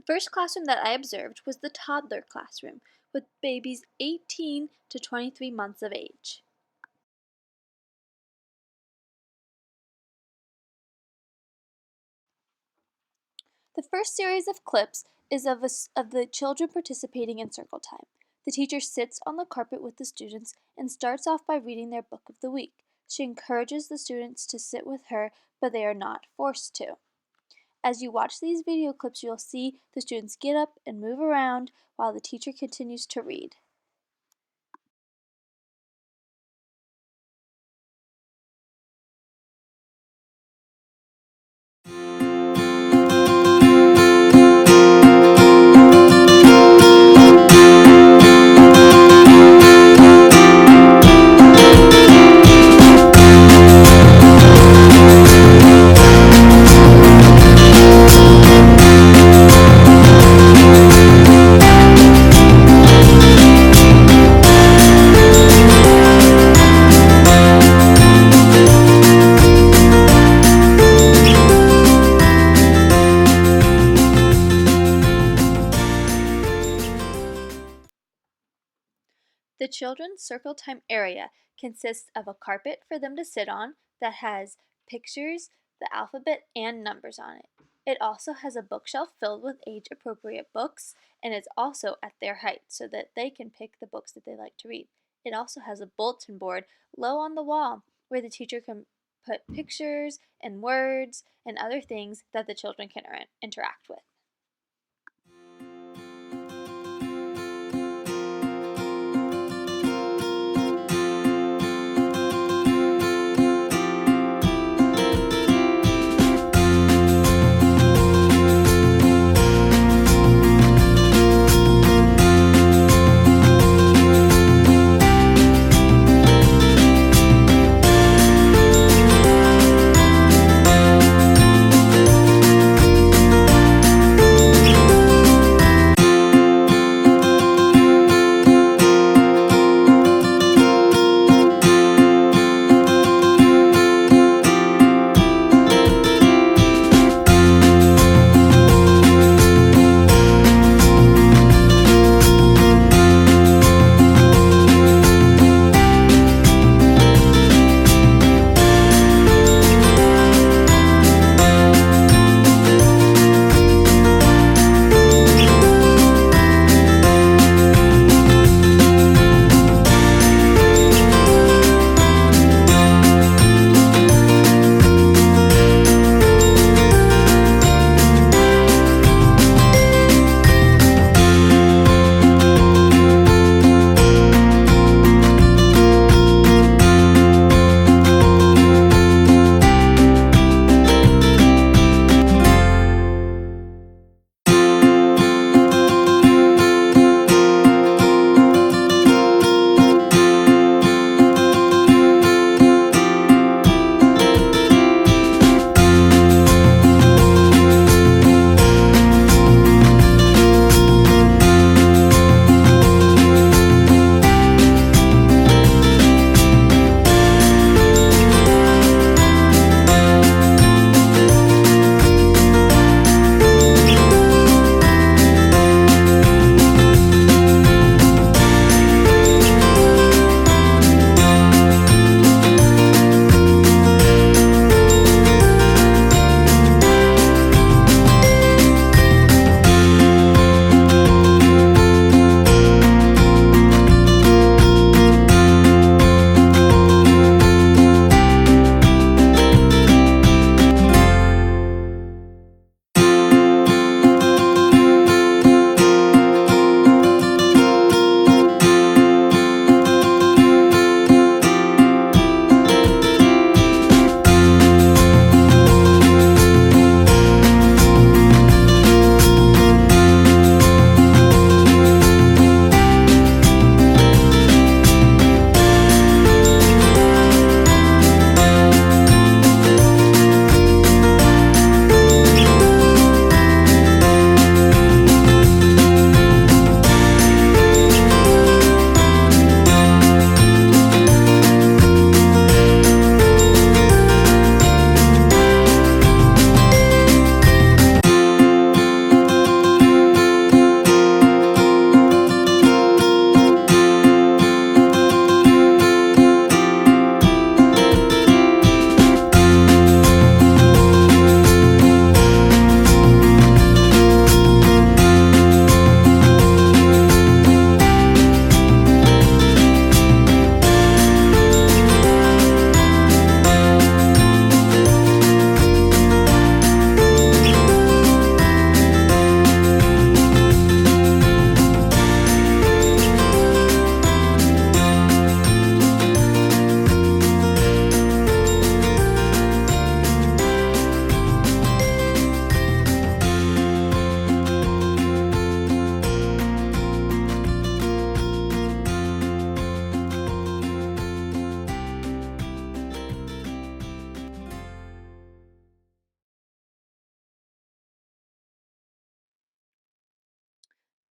first classroom that I observed was the toddler classroom, with babies 18 to 23 months of age. The first series of clips is of the children participating in circle time. The teacher sits on the carpet with the students and starts off by reading their book of the week. She encourages the students to sit with her, but they are not forced to. As you watch these video clips, you'll see the students get up and move around while the teacher continues to read. The children's circle time area consists of a carpet for them to sit on that has pictures, the alphabet, and numbers on it. It also has a bookshelf filled with age-appropriate books, and it's also at their height so that they can pick the books that they like to read. It also has a bulletin board low on the wall where the teacher can put pictures and words and other things that the children can interact with.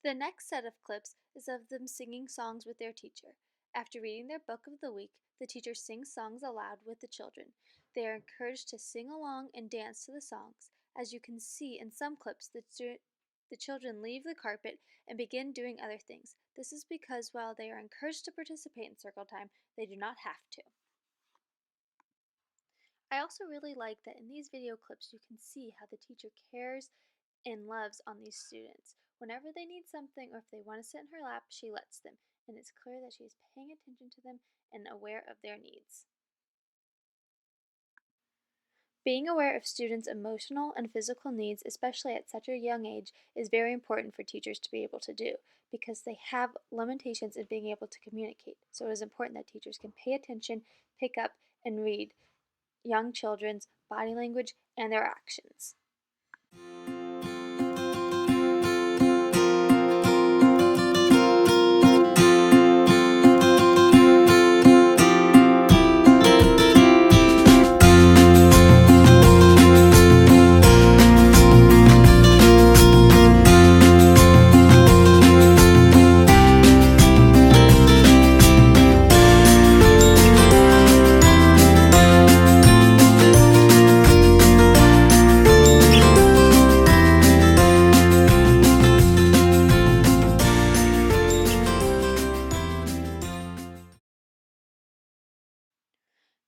The next set of clips is of them singing songs with their teacher. After reading their book of the week, the teacher sings songs aloud with the children. They are encouraged to sing along and dance to the songs. As you can see in some clips, the children leave the carpet and begin doing other things. This is because while they are encouraged to participate in circle time, they do not have to. I also really like that in these video clips you can see how the teacher cares and loves on these students. Whenever they need something or if they want to sit in her lap, she lets them, and it's clear that she is paying attention to them and aware of their needs. Being aware of students' emotional and physical needs, especially at such a young age, is very important for teachers to be able to do because they have limitations in being able to communicate. So it is important that teachers can pay attention, pick up, and read young children's body language and their actions.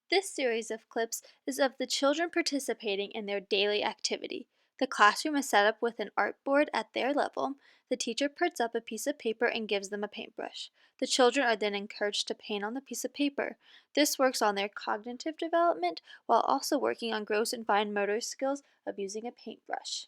This series of clips is of the children participating in their daily activity. The classroom is set up with an artboard at their level. The teacher puts up a piece of paper and gives them a paintbrush. The children are then encouraged to paint on the piece of paper. This works on their cognitive development while also working on gross and fine motor skills of using a paintbrush.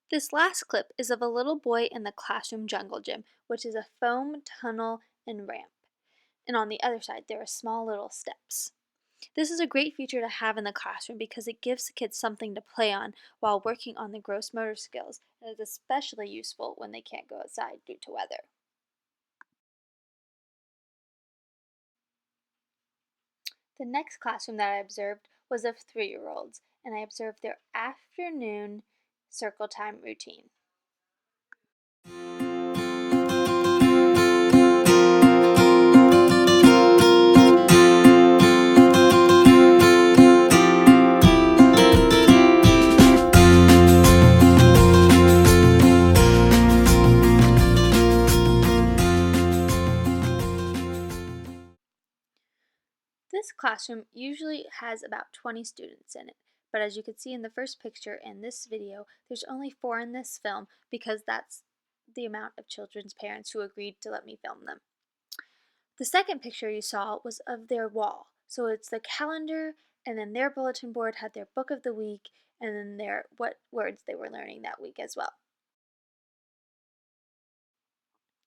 This last clip is of a little boy in the classroom jungle gym, which is a foam tunnel and ramp. And on the other side, there are small little steps. This is a great feature to have in the classroom because it gives the kids something to play on while working on the gross motor skills, and is especially useful when they can't go outside due to weather. The next classroom that I observed was of 3-year-olds, and I observed their afternoon circle time routine. This classroom usually has about 20 students in it, but as you can see in the first picture in this video, there's only 4 in this film because that's the amount of children's parents who agreed to let me film them. The second picture you saw was of their wall, so it's the calendar, and then their bulletin board had their book of the week, and then what words they were learning that week as well.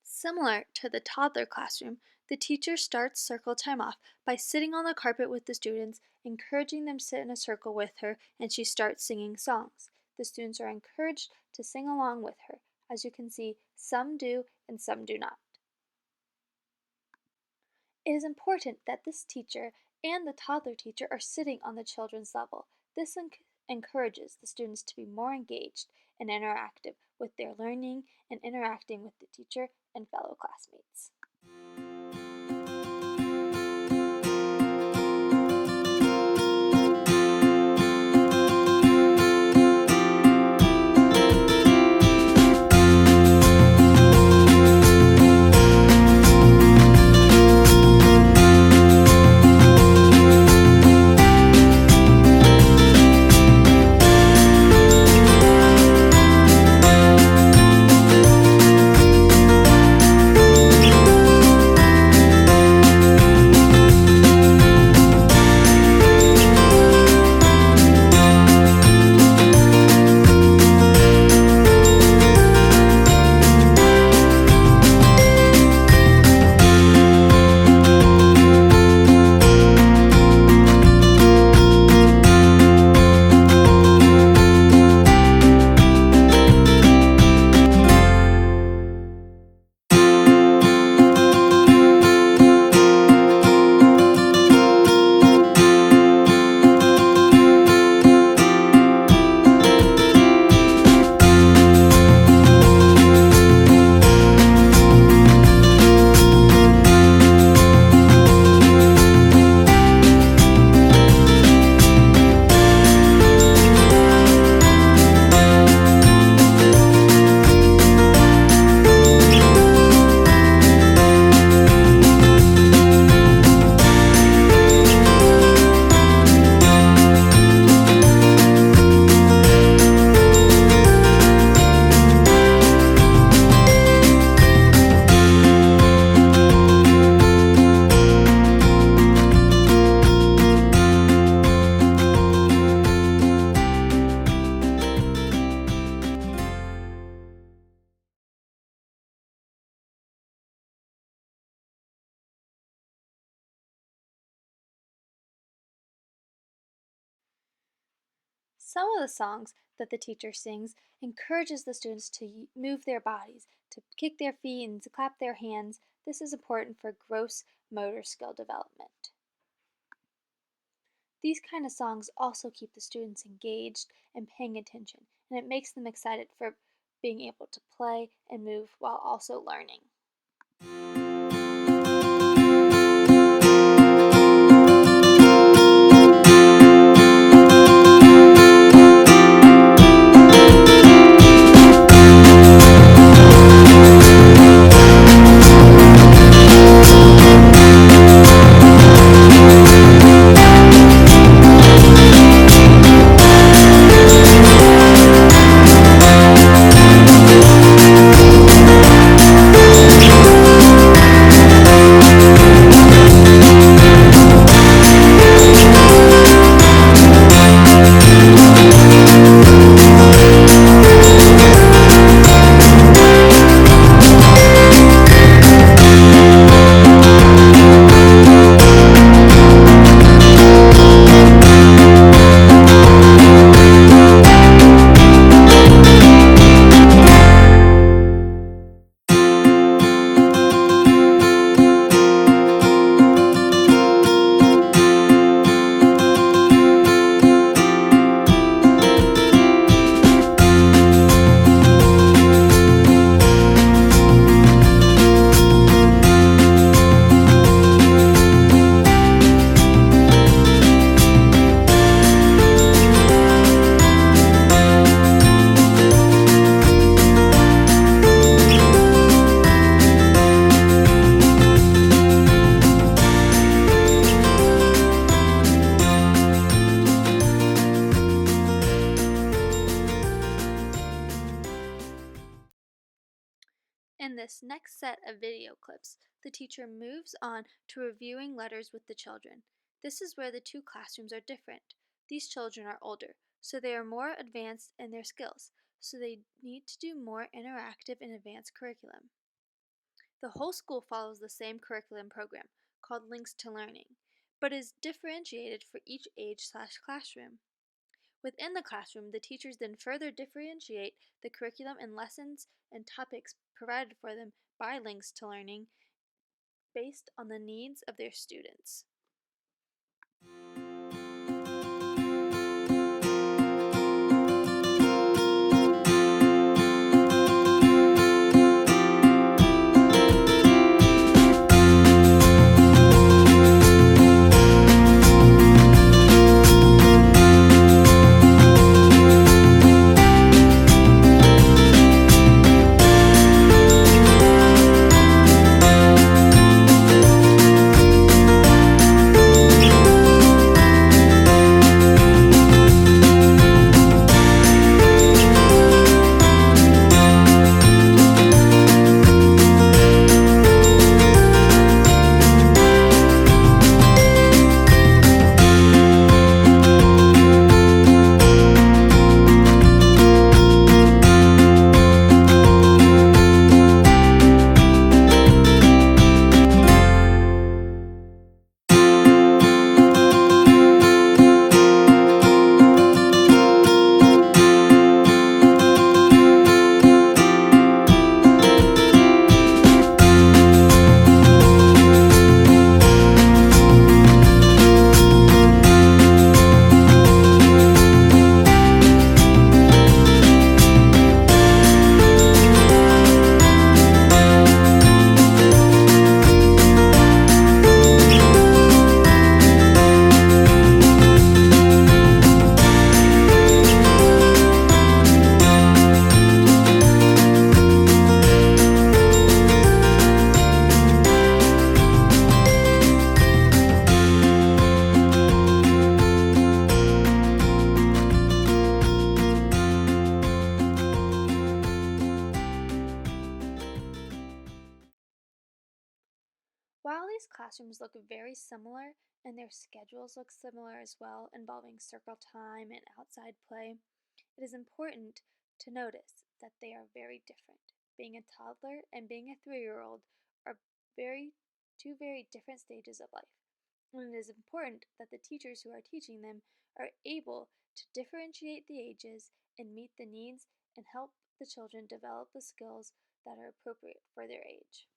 Similar to the toddler classroom, the teacher starts circle time off by sitting on the carpet with the students, encouraging them to sit in a circle with her, and she starts singing songs. The students are encouraged to sing along with her. As you can see, some do and some do not. It is important that this teacher and the toddler teacher are sitting on the children's level. This encourages the students to be more engaged and interactive with their learning and interacting with the teacher and fellow classmates. Some of the songs that the teacher sings encourages the students to move their bodies, to kick their feet and to clap their hands. This is important for gross motor skill development. These kind of songs also keep the students engaged and paying attention, and it makes them excited for being able to play and move while also learning. In this next set of video clips, the teacher moves on to reviewing letters with the children. This is where the two classrooms are different. These children are older, so they are more advanced in their skills, so they need to do more interactive and advanced curriculum. The whole school follows the same curriculum program, called Links to Learning, but is differentiated for each age/classroom. Within the classroom, the teachers then further differentiate the curriculum and lessons and topics provided for them by Links to Learning based on the needs of their students. While these classrooms look very similar and their schedules look similar as well, involving circle time and outside play, it is important to notice that they are very different. Being a toddler and being a 3-year-old are very two very different stages of life. And it is important that the teachers who are teaching them are able to differentiate the ages and meet the needs and help the children develop the skills that are appropriate for their age.